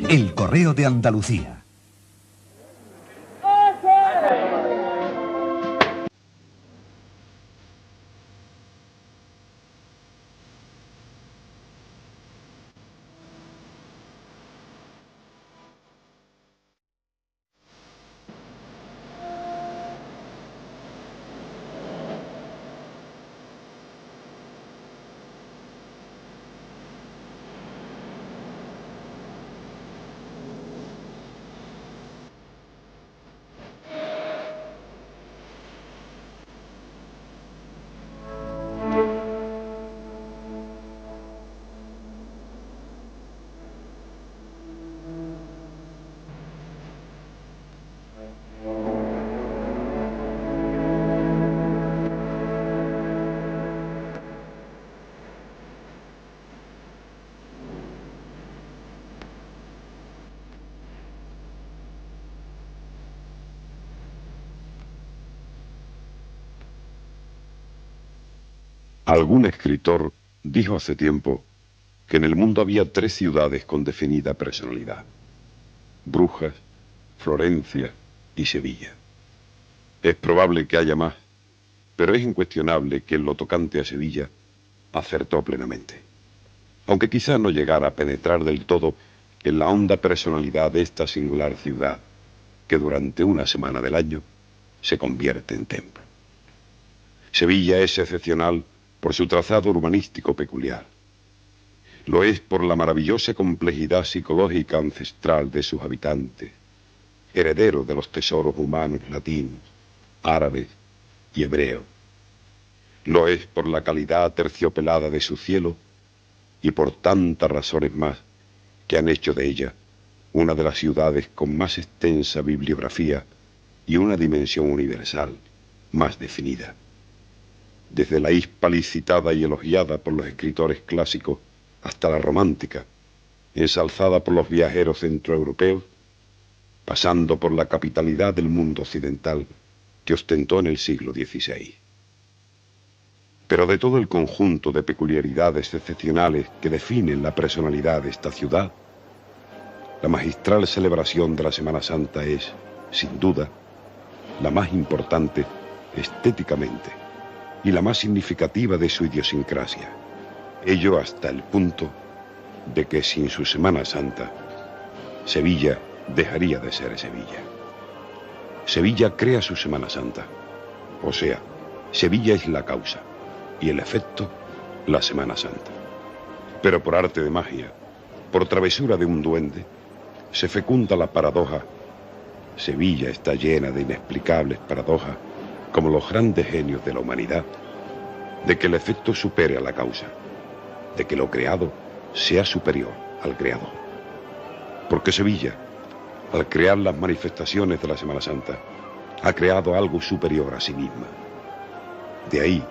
El Correo de Andalucía. Algún escritor dijo hace tiempo que en el mundo había 3 ciudades con definida personalidad: Brujas, Florencia y Sevilla. Es probable que haya más, pero es incuestionable que en lo tocante a Sevilla acertó plenamente, aunque quizá no llegara a penetrar del todo en la honda personalidad de esta singular ciudad, que durante una semana del año se convierte en templo. Sevilla es excepcional por su trazado urbanístico peculiar. Lo es por la maravillosa complejidad psicológica ancestral de sus habitantes, herederos de los tesoros humanos latinos, árabes y hebreos. Lo es por la calidad aterciopelada de su cielo y por tantas razones más que han hecho de ella una de las ciudades con más extensa bibliografía y una dimensión universal más definida. Desde la Hispali citada y elogiada por los escritores clásicos hasta la romántica, ensalzada por los viajeros centroeuropeos, pasando por la capitalidad del mundo occidental que ostentó en el siglo XVI. Pero de todo el conjunto de peculiaridades excepcionales que definen la personalidad de esta ciudad, la magistral celebración de la Semana Santa es, sin duda, la más importante estéticamente y la más significativa de su idiosincrasia. Ello hasta el punto de que sin su Semana Santa, Sevilla dejaría de ser Sevilla. Sevilla crea su Semana Santa, o sea, Sevilla es la causa y el efecto, la Semana Santa. Pero por arte de magia, por travesura de un duende, se fecunda la paradoja. Sevilla está llena de inexplicables paradojas, como los grandes genios de la humanidad, de que el efecto supere a la causa, de que lo creado sea superior al creador. Porque Sevilla, al crear las manifestaciones de la Semana Santa, ha creado algo superior a sí misma. De ahí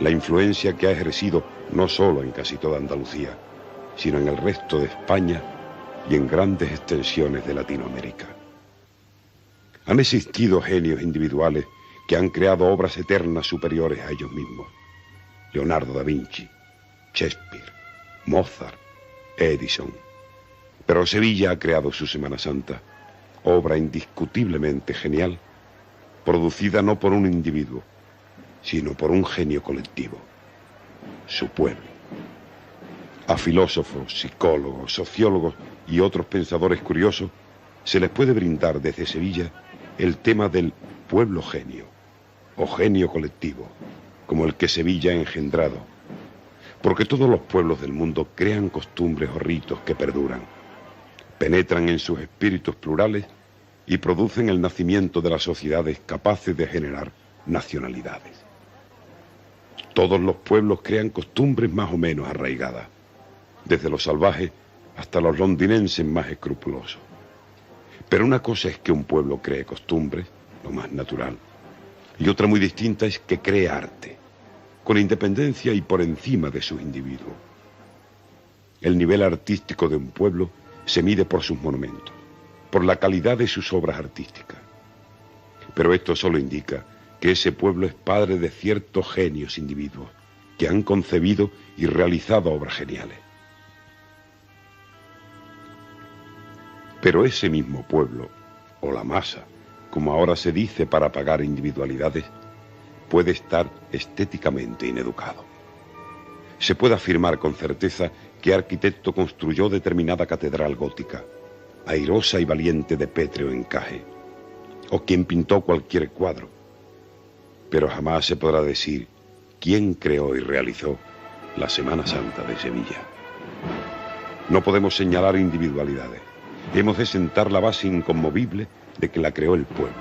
la influencia que ha ejercido no solo en casi toda Andalucía, sino en el resto de España y en grandes extensiones de Latinoamérica. Han existido genios individuales que han creado obras eternas superiores a ellos mismos: Leonardo da Vinci, Shakespeare, Mozart, Edison. Pero Sevilla ha creado su Semana Santa, obra indiscutiblemente genial, producida no por un individuo, sino por un genio colectivo, su pueblo. A filósofos, psicólogos, sociólogos y otros pensadores curiosos se les puede brindar desde Sevilla el tema del pueblo genio, o genio colectivo, como el que Sevilla ha engendrado, porque todos los pueblos del mundo crean costumbres o ritos que perduran, penetran en sus espíritus plurales y producen el nacimiento de las sociedades capaces de generar nacionalidades. Todos los pueblos crean costumbres más o menos arraigadas, desde los salvajes hasta los londinenses más escrupulosos. Pero una cosa es que un pueblo cree costumbres, lo más natural, y otra muy distinta es que cree arte, con independencia y por encima de sus individuos. El nivel artístico de un pueblo se mide por sus monumentos, por la calidad de sus obras artísticas. Pero esto solo indica que ese pueblo es padre de ciertos genios individuos que han concebido y realizado obras geniales. Pero ese mismo pueblo, o la masa, como ahora se dice para apagar individualidades, puede estar estéticamente ineducado. Se puede afirmar con certeza qué arquitecto construyó determinada catedral gótica, airosa y valiente de pétreo encaje, o quien pintó cualquier cuadro, pero jamás se podrá decir quién creó y realizó la Semana Santa de Sevilla. No podemos señalar individualidades. Hemos de sentar la base inconmovible de que la creó el pueblo.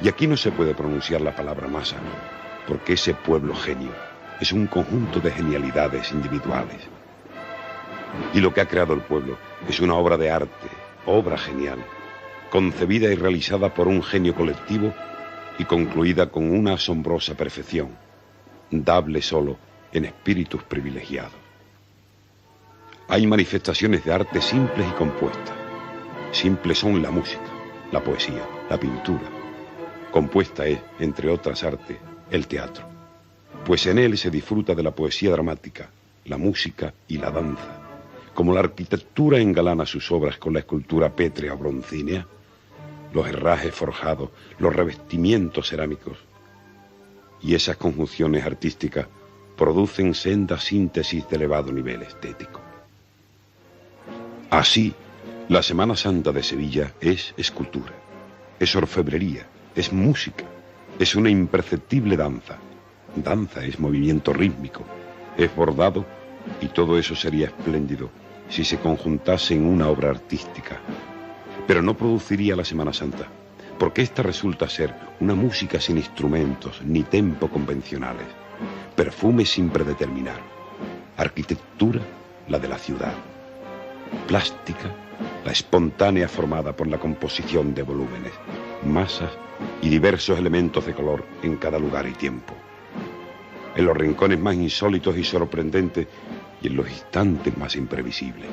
Y aquí no se puede pronunciar la palabra masa, porque ese pueblo genio es un conjunto de genialidades individuales. Y lo que ha creado el pueblo es una obra de arte, obra genial, concebida y realizada por un genio colectivo y concluida con una asombrosa perfección, dable solo en espíritus privilegiados. Hay manifestaciones de arte simples y compuestas. Simples son la música, la poesía, la pintura. Compuesta es, entre otras artes, el teatro, pues en él se disfruta de la poesía dramática, la música y la danza. Como la arquitectura engalana sus obras con la escultura pétrea o broncínea, los herrajes forjados, los revestimientos cerámicos, y esas conjunciones artísticas producen senda síntesis de elevado nivel estético. Así, la Semana Santa de Sevilla es escultura, es orfebrería, es música, es una imperceptible danza. Danza es movimiento rítmico, es bordado, y todo eso sería espléndido si se conjuntase en una obra artística. Pero no produciría la Semana Santa, porque esta resulta ser una música sin instrumentos ni tempo convencionales, perfume sin predeterminar, arquitectura la de la ciudad, plástica la espontánea formada por la composición de volúmenes, masas y diversos elementos de color en cada lugar y tiempo, en los rincones más insólitos y sorprendentes y en los instantes más imprevisibles.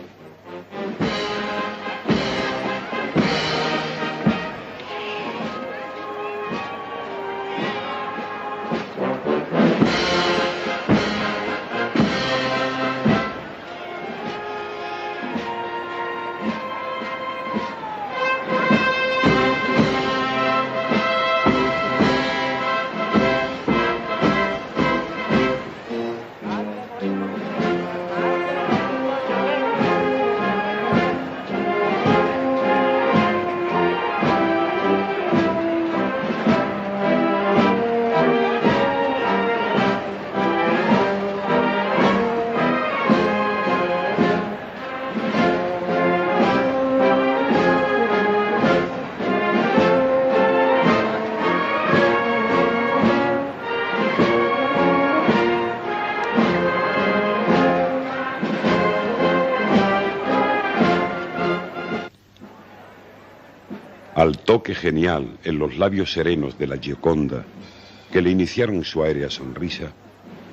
Al toque genial en los labios serenos de la Gioconda, que le iniciaron su aérea sonrisa,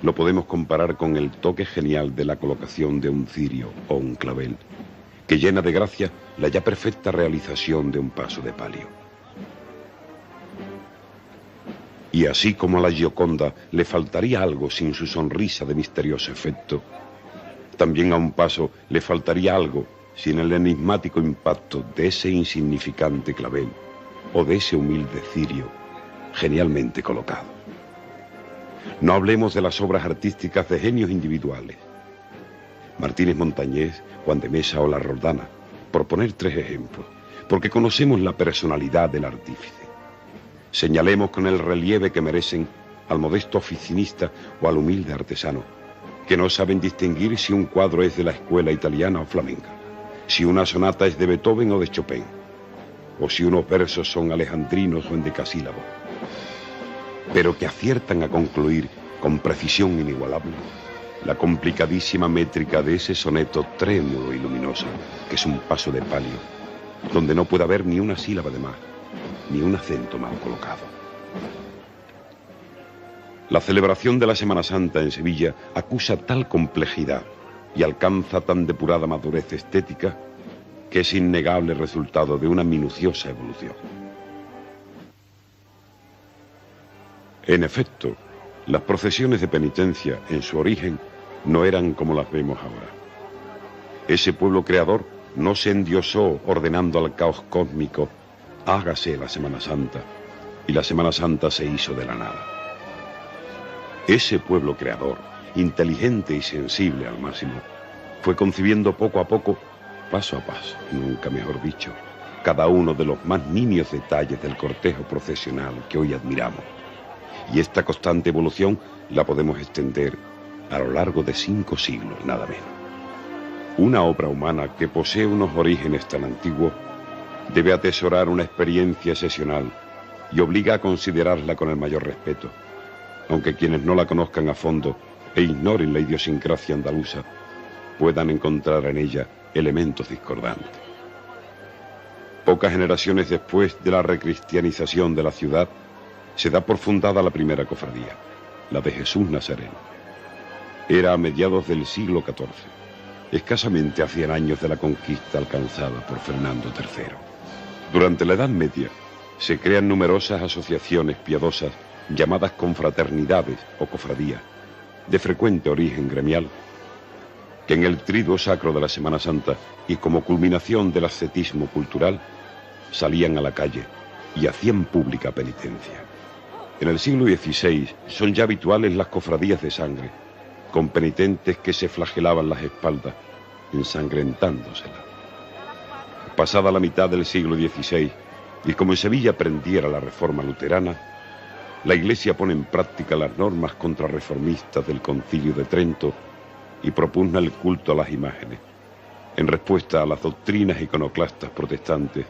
lo podemos comparar con el toque genial de la colocación de un cirio o un clavel, que llena de gracia la ya perfecta realización de un paso de palio. Y así como a la Gioconda le faltaría algo sin su sonrisa de misterioso efecto, también a un paso le faltaría algo sin el enigmático impacto de ese insignificante clavel o de ese humilde cirio genialmente colocado. No hablemos de las obras artísticas de genios individuales, Martínez Montañés, Juan de Mesa o La Roldana, por poner tres ejemplos, porque conocemos la personalidad del artífice. Señalemos con el relieve que merecen al modesto oficinista o al humilde artesano, que no saben distinguir si un cuadro es de la escuela italiana o flamenca, si una sonata es de Beethoven o de Chopin, o si unos versos son alejandrinos o endecasílabos, pero que aciertan a concluir con precisión inigualable la complicadísima métrica de ese soneto trémulo y luminoso, que es un paso de palio, donde no puede haber ni una sílaba de más, ni un acento mal colocado. La celebración de la Semana Santa en Sevilla acusa tal complejidad y alcanza tan depurada madurez estética que es innegable resultado de una minuciosa evolución. En efecto, las procesiones de penitencia en su origen no eran como las vemos ahora. Ese pueblo creador no se endiosó ordenando al caos cósmico, hágase la Semana Santa, y la Semana Santa se hizo de la nada. Ese pueblo creador, inteligente y sensible al máximo, fue concibiendo poco a poco, paso a paso, nunca mejor dicho, cada uno de los más nimios detalles del cortejo procesional que hoy admiramos. Y esta constante evolución la podemos extender a lo largo de 5 siglos, nada menos. Una obra humana que posee unos orígenes tan antiguos debe atesorar una experiencia excepcional y obliga a considerarla con el mayor respeto, aunque quienes no la conozcan a fondo e ignoren la idiosincrasia andaluza puedan encontrar en ella elementos discordantes. Pocas generaciones después de la recristianización de la ciudad, se da por fundada la primera cofradía, la de Jesús Nazareno. Era a mediados del siglo XIV, escasamente a 100 años de la conquista alcanzada por Fernando III. Durante la Edad Media, se crean numerosas asociaciones piadosas llamadas confraternidades o cofradías, de frecuente origen gremial, que en el triduo sacro de la Semana Santa y como culminación del ascetismo cultural, salían a la calle y hacían pública penitencia. En el siglo XVI son ya habituales las cofradías de sangre, con penitentes que se flagelaban las espaldas, ensangrentándoselas. Pasada la mitad del siglo XVI, y como en Sevilla prendiera la reforma luterana, la Iglesia pone en práctica las normas contrarreformistas del Concilio de Trento y propugna el culto a las imágenes, en respuesta a las doctrinas iconoclastas protestantes,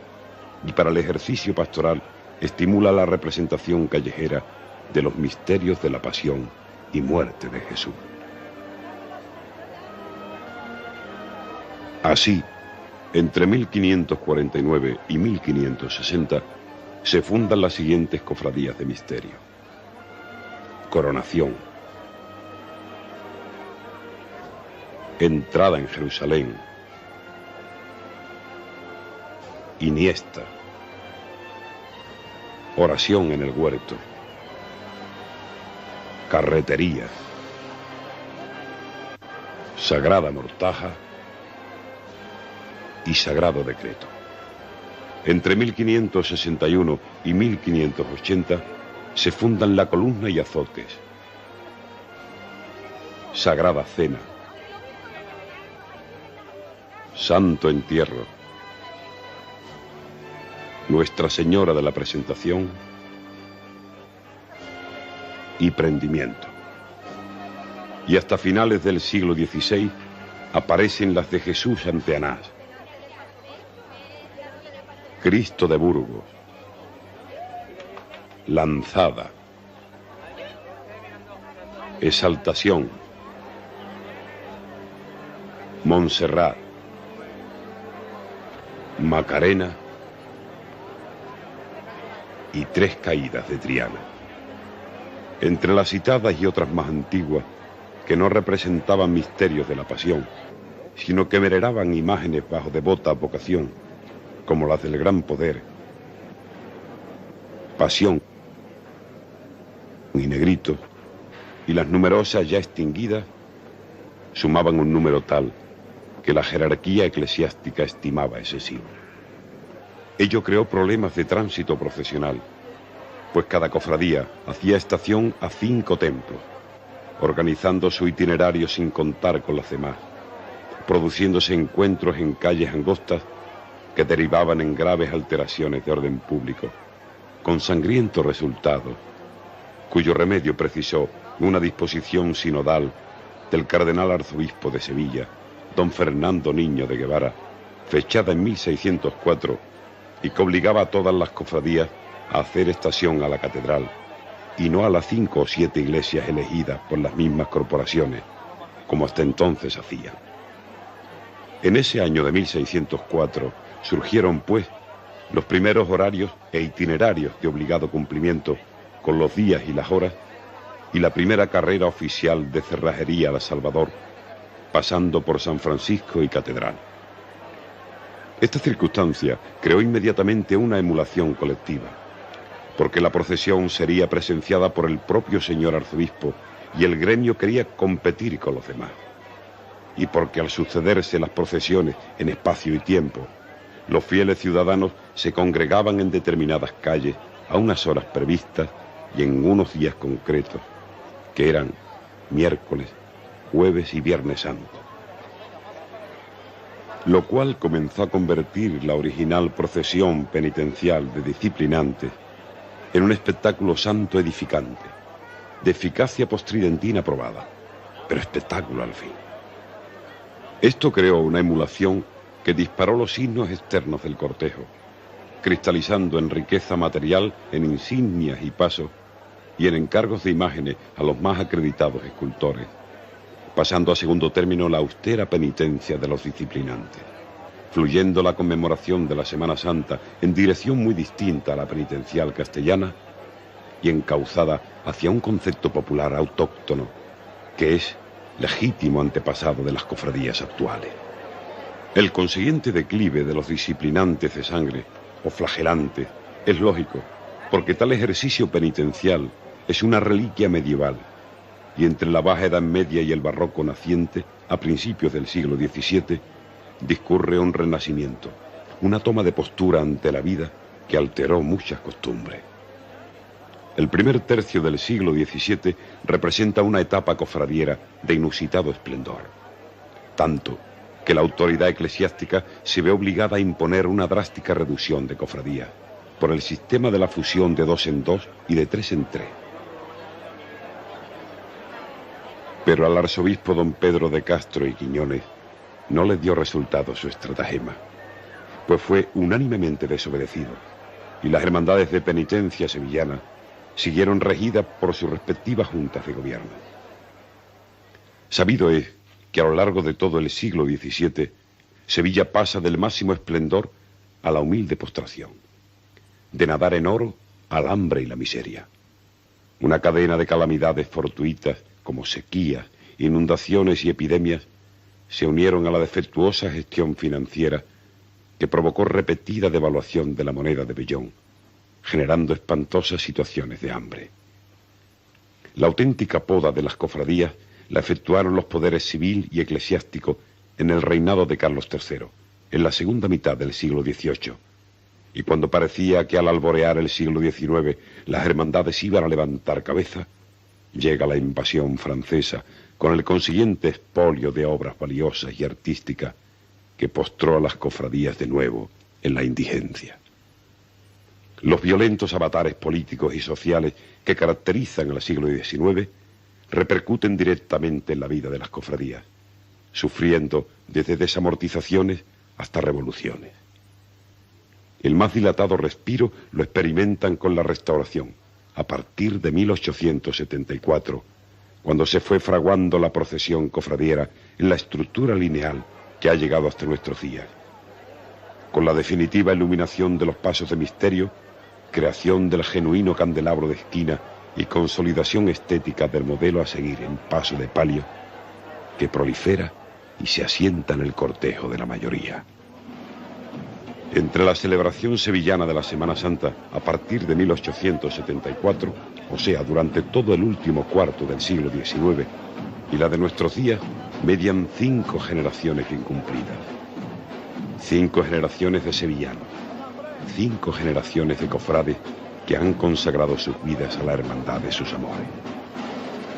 y para el ejercicio pastoral estimula la representación callejera de los misterios de la pasión y muerte de Jesús. Así, entre 1549 y 1560 se fundan las siguientes cofradías de misterio: Coronación, Entrada en Jerusalén, Iniesta, Oración en el Huerto, Carretería, Sagrada Mortaja y Sagrado Decreto. Entre 1561 y 1580 se fundan la Columna y Azotes, Sagrada Cena, Santo Entierro, Nuestra Señora de la Presentación y Prendimiento. Y hasta finales del siglo XVI aparecen las de Jesús ante Anás, Cristo de Burgos, Lanzada, Exaltación, Montserrat, Macarena y Tres Caídas de Triana. Entre las citadas y otras más antiguas, que no representaban misterios de la pasión, sino que veneraban imágenes bajo devota vocación, como las del Gran Poder, Pasión y Negrito, y las numerosas ya extinguidas, sumaban un número tal que la jerarquía eclesiástica estimaba excesivo. Ello creó problemas de tránsito procesional, pues cada cofradía hacía estación a 5 templos, organizando su itinerario sin contar con las demás, produciéndose encuentros en calles angostas que derivaban en graves alteraciones de orden público, con sangrientos resultados, cuyo remedio precisó una disposición sinodal del cardenal arzobispo de Sevilla, don Fernando Niño de Guevara, fechada en 1604, y que obligaba a todas las cofradías a hacer estación a la catedral, y no a las 5 o 7 iglesias elegidas por las mismas corporaciones, como hasta entonces hacían. En ese año de 1604 surgieron, pues, los primeros horarios e itinerarios de obligado cumplimiento con los días y las horas, y la primera carrera oficial de cerrajería a La Salvador, pasando por San Francisco y Catedral. Esta circunstancia creó inmediatamente una emulación colectiva, porque la procesión sería presenciada por el propio señor arzobispo y el gremio quería competir con los demás. y porque al sucederse las procesiones en espacio y tiempo, los fieles ciudadanos se congregaban en determinadas calles a unas horas previstas y en unos días concretos, que eran miércoles, jueves y viernes santo. Lo cual comenzó a convertir la original procesión penitencial de disciplinantes en un espectáculo santo edificante, de eficacia postridentina probada, pero espectáculo al fin. Esto creó una emulación que disparó los signos externos del cortejo, cristalizando en riqueza material, en insignias y pasos, y en encargos de imágenes a los más acreditados escultores, pasando a segundo término la austera penitencia de los disciplinantes, fluyendo la conmemoración de la Semana Santa en dirección muy distinta a la penitencial castellana y encauzada hacia un concepto popular autóctono que es legítimo antepasado de las cofradías actuales. El consiguiente declive de los disciplinantes de sangre o flagelantes es lógico, porque tal ejercicio penitencial es una reliquia medieval, y entre la Baja Edad Media y el barroco naciente, a principios del siglo XVII, discurre un renacimiento, una toma de postura ante la vida que alteró muchas costumbres. El primer tercio del siglo XVII representa una etapa cofradiera de inusitado esplendor, tanto que la autoridad eclesiástica se ve obligada a imponer una drástica reducción de cofradías por el sistema de la fusión de 2 en 2 y de 3 en 3. Pero al arzobispo don Pedro de Castro y Quiñones no le dio resultado su estratagema, pues fue unánimemente desobedecido, y las hermandades de penitencia sevillana siguieron regidas por sus respectivas juntas de gobierno. Sabido es que a lo largo de todo el siglo XVII, Sevilla pasa del máximo esplendor a la humilde postración, de nadar en oro al hambre y la miseria. Una cadena de calamidades fortuitas como sequías, inundaciones y epidemias se unieron a la defectuosa gestión financiera que provocó repetida devaluación de la moneda de vellón, generando espantosas situaciones de hambre. La auténtica poda de las cofradías la efectuaron los poderes civil y eclesiástico en el reinado de Carlos III, en la segunda mitad del siglo XVIII, y cuando parecía que al alborear el siglo XIX las hermandades iban a levantar cabeza, llega la invasión francesa con el consiguiente expolio de obras valiosas y artísticas que postró a las cofradías de nuevo en la indigencia. Los violentos avatares políticos y sociales que caracterizan al siglo XIX repercuten directamente en la vida de las cofradías, sufriendo desde desamortizaciones hasta revoluciones. El más dilatado respiro lo experimentan con la Restauración, a partir de 1874, cuando se fue fraguando la procesión cofradiera en la estructura lineal que ha llegado hasta nuestros días. Con la definitiva iluminación de los pasos de misterio, creación del genuino candelabro de esquina y consolidación estética del modelo a seguir en paso de palio, que prolifera y se asienta en el cortejo de la mayoría. Entre la celebración sevillana de la Semana Santa a partir de 1874, o sea, durante todo el último cuarto del siglo XIX, y la de nuestros días, median 5 generaciones incumplidas. 5 generaciones de sevillanos, 5 generaciones de cofrades que han consagrado sus vidas a la hermandad de sus amores.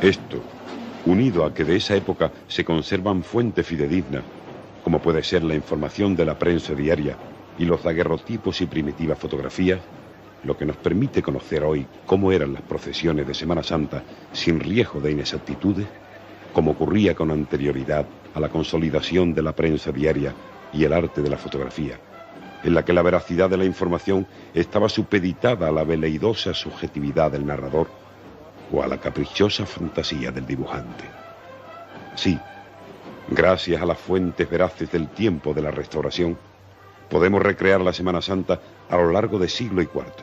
Esto, unido a que de esa época se conservan fuentes fidedignas, como puede ser la información de la prensa diaria y los daguerrotipos y primitivas fotografías, lo que nos permite conocer hoy cómo eran las procesiones de Semana Santa sin riesgo de inexactitudes, como ocurría con anterioridad a la consolidación de la prensa diaria y el arte de la fotografía, en la que la veracidad de la información estaba supeditada a la veleidosa subjetividad del narrador o a la caprichosa fantasía del dibujante. Sí, gracias a las fuentes veraces del tiempo de la Restauración, podemos recrear la Semana Santa a lo largo de siglo y cuarto.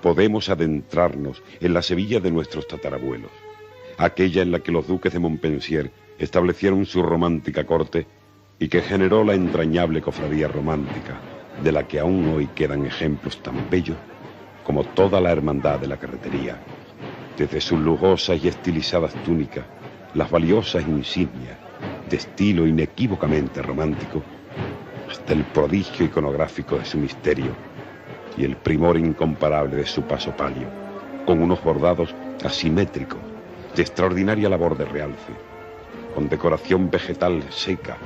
Podemos adentrarnos en la Sevilla de nuestros tatarabuelos, aquella en la que los duques de Montpensier establecieron su romántica corte y que generó la entrañable cofradía romántica, de la que aún hoy quedan ejemplos tan bellos como toda la hermandad de la carretería, desde sus lujosas y estilizadas túnicas, las valiosas insignias de estilo inequívocamente romántico, hasta el prodigio iconográfico de su misterio y el primor incomparable de su paso palio, con unos bordados asimétricos, de extraordinaria labor de realce, con decoración vegetal seca,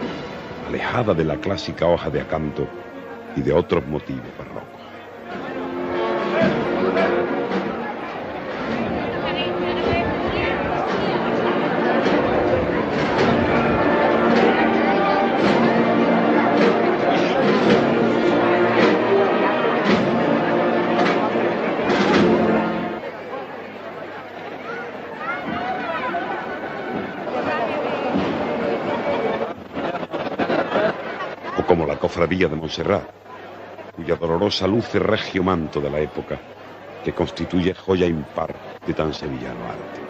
alejada de la clásica hoja de acanto y de otros motivos barrocos. Como la cofradía de Montserrat, cuya dolorosa luz es regio manto de la época, que constituye joya impar de tan sevillano arte.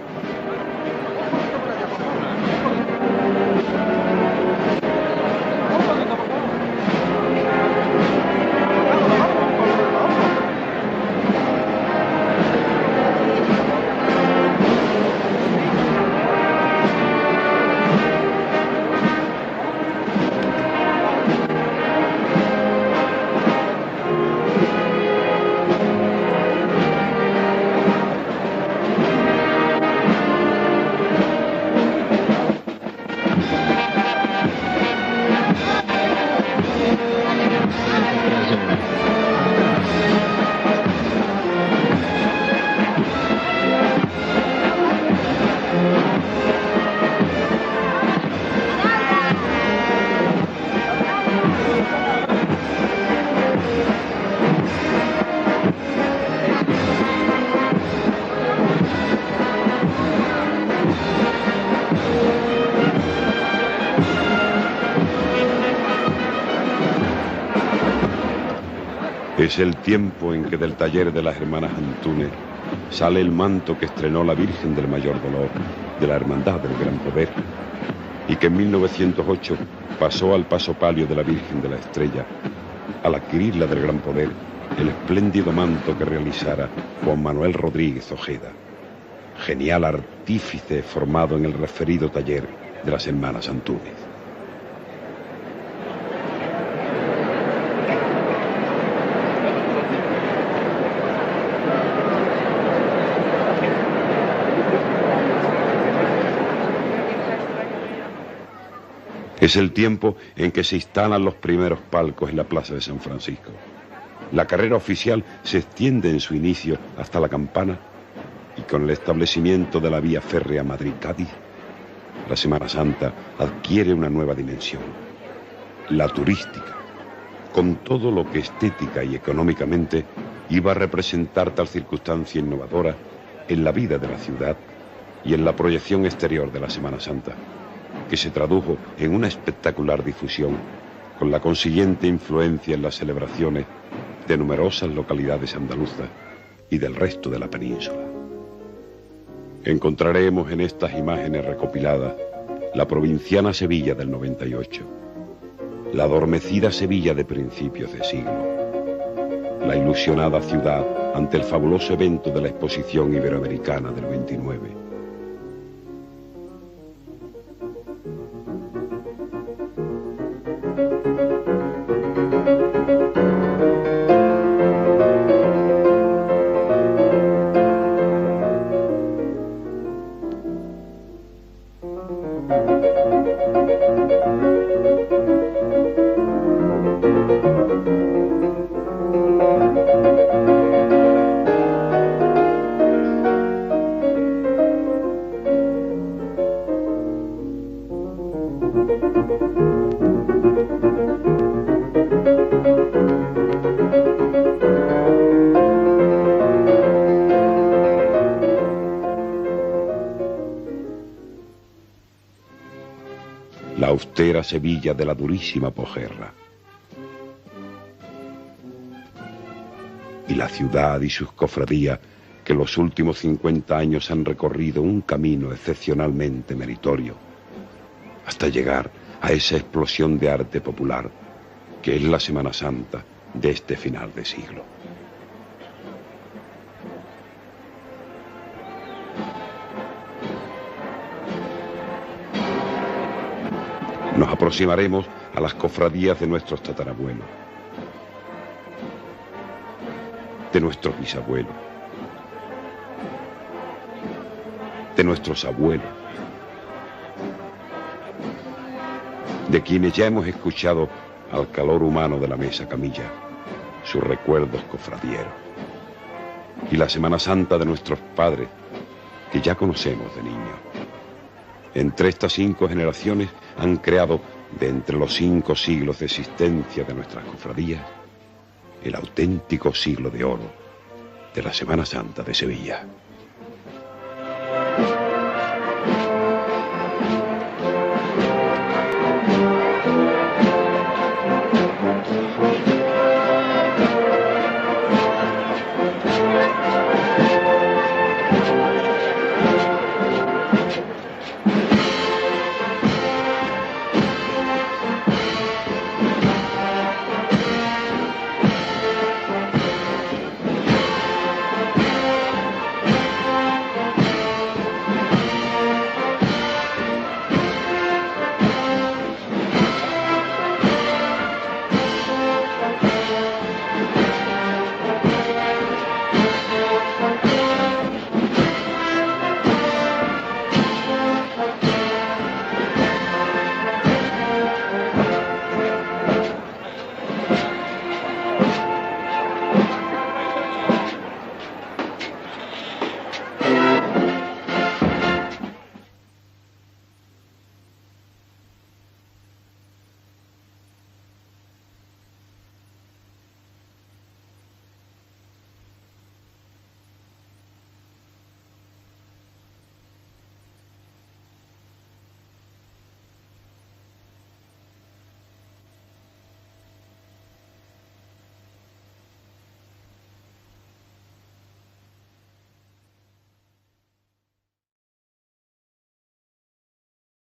Es el tiempo en que del taller de las hermanas Antúnez sale el manto que estrenó la Virgen del Mayor Dolor de la Hermandad del Gran Poder y que en 1908 pasó al paso palio de la Virgen de la Estrella al adquirir la del Gran Poder el espléndido manto que realizara Juan Manuel Rodríguez Ojeda, genial artífice formado en el referido taller de las hermanas Antúnez. Es el tiempo en que se instalan los primeros palcos en la plaza de San Francisco. La carrera oficial se extiende en su inicio hasta la Campana y con el establecimiento de la vía férrea Madrid-Cádiz, la Semana Santa adquiere una nueva dimensión, la turística, con todo lo que estética y económicamente iba a representar tal circunstancia innovadora en la vida de la ciudad y en la proyección exterior de la Semana Santa, que se tradujo en una espectacular difusión, con la consiguiente influencia en las celebraciones de numerosas localidades andaluzas y del resto de la península. Encontraremos en estas imágenes recopiladas la provinciana Sevilla del 98, la adormecida Sevilla de principios de siglo, la ilusionada ciudad ante el fabuloso evento de la Exposición Iberoamericana del 29, la austera Sevilla de la durísima posguerra. Y la ciudad y sus cofradías que los últimos 50 años han recorrido un camino excepcionalmente meritorio, hasta llegar a esa explosión de arte popular que es la Semana Santa de este final de siglo. Nos aproximaremos a las cofradías de nuestros tatarabuelos, de nuestros bisabuelos, de nuestros abuelos, de quienes ya hemos escuchado al calor humano de la mesa camilla, sus recuerdos cofradieros, y la Semana Santa de nuestros padres, que ya conocemos de niños. Entre estas 5 generaciones han creado, de entre los 5 siglos de existencia de nuestras cofradías, el auténtico siglo de oro de la Semana Santa de Sevilla.